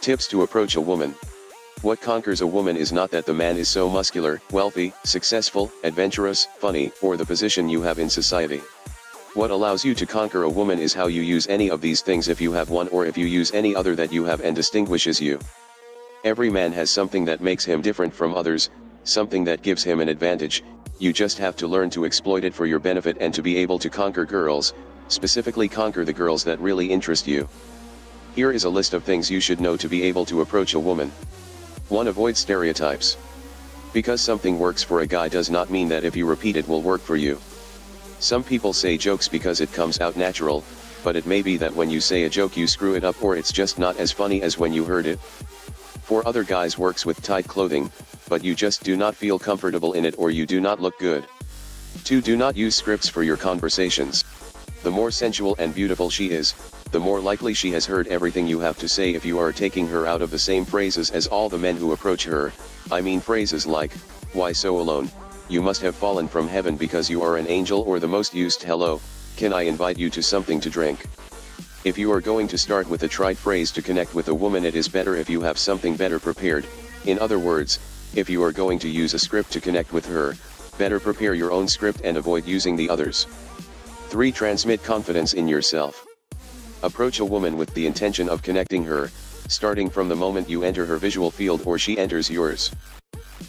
Tips to approach a woman. What conquers a woman is not that the man is so muscular, wealthy, successful, adventurous, funny, or the position you have in society. What allows you to conquer a woman is how you use any of these things, if you have one, or if you use any other that you have and distinguishes you. Every man has something that makes him different from others, something that gives him an advantage. You just have to learn to exploit it for your benefit and to be able to conquer girls, specifically conquer the girls that really interest you. Here is a list of things you should know to be able to approach a woman. 1. Avoid stereotypes. Because something works for a guy does not mean that if you repeat it will work for you. Some people say jokes because it comes out natural, but it may be that when you say a joke you screw it up, or it's just not as funny as when you heard it. For other guys works with tight clothing, but you just do not feel comfortable in it, or you do not look good. 2. Do not use scripts for your conversations. The more sensual and beautiful she is, the more likely she has heard everything you have to say. If you are taking her out of the same phrases as all the men who approach her, I mean phrases like, "Why so alone? You must have fallen from heaven because you are an angel," or the most used "Hello, can I invite you to something to drink?" If you are going to start with a trite phrase to connect with a woman, it is better if you have something better prepared. In other words, if you are going to use a script to connect with her, better prepare your own script and avoid using the others. 3. Transmit confidence in yourself. Approach a woman with the intention of connecting her, starting from the moment you enter her visual field or she enters yours.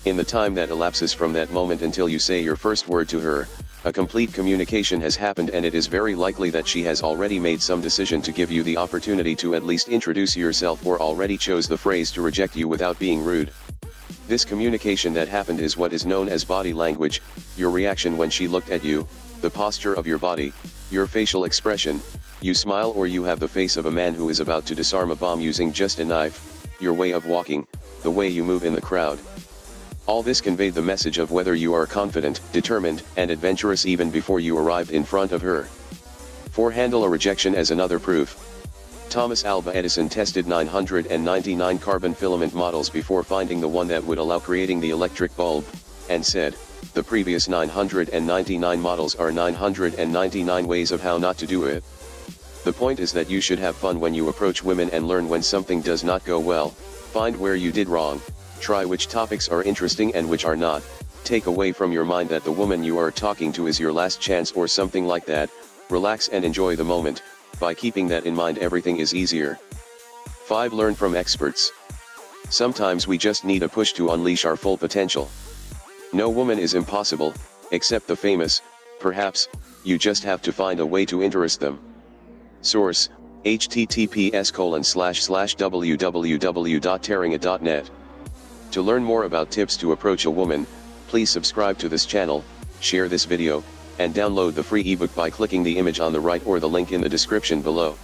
In the time that elapses from that moment until you say your first word to her, a complete communication has happened, and it is very likely that she has already made some decision to give you the opportunity to at least introduce yourself, or already chose the phrase to reject you without being rude. This communication that happened is what is known as body language: your reaction when she looked at you, the posture of your body, your facial expression, you smile or you have the face of a man who is about to disarm a bomb using just a knife, your way of walking, the way you move in the crowd. All this conveyed the message of whether you are confident, determined, and adventurous even before you arrived in front of her. 4. Handle a rejection as another proof. Thomas Alva Edison tested 999 carbon filament models before finding the one that would allow creating the electric bulb, and said, "The previous 999 models are 999 ways of how not to do it." The point is that you should have fun when you approach women and learn when something does not go well, find where you did wrong, try which topics are interesting and which are not, take away from your mind that the woman you are talking to is your last chance or something like that, relax and enjoy the moment. By keeping that in mind, everything is easier. 5. Learn from experts. Sometimes we just need a push to unleash our full potential. No woman is impossible, except the famous. Perhaps, you just have to find a way to interest them. Source: https://www.taringa.net. To learn more about tips to approach a woman, please subscribe to this channel, share this video, and download the free ebook by clicking the image on the right or the link in the description below.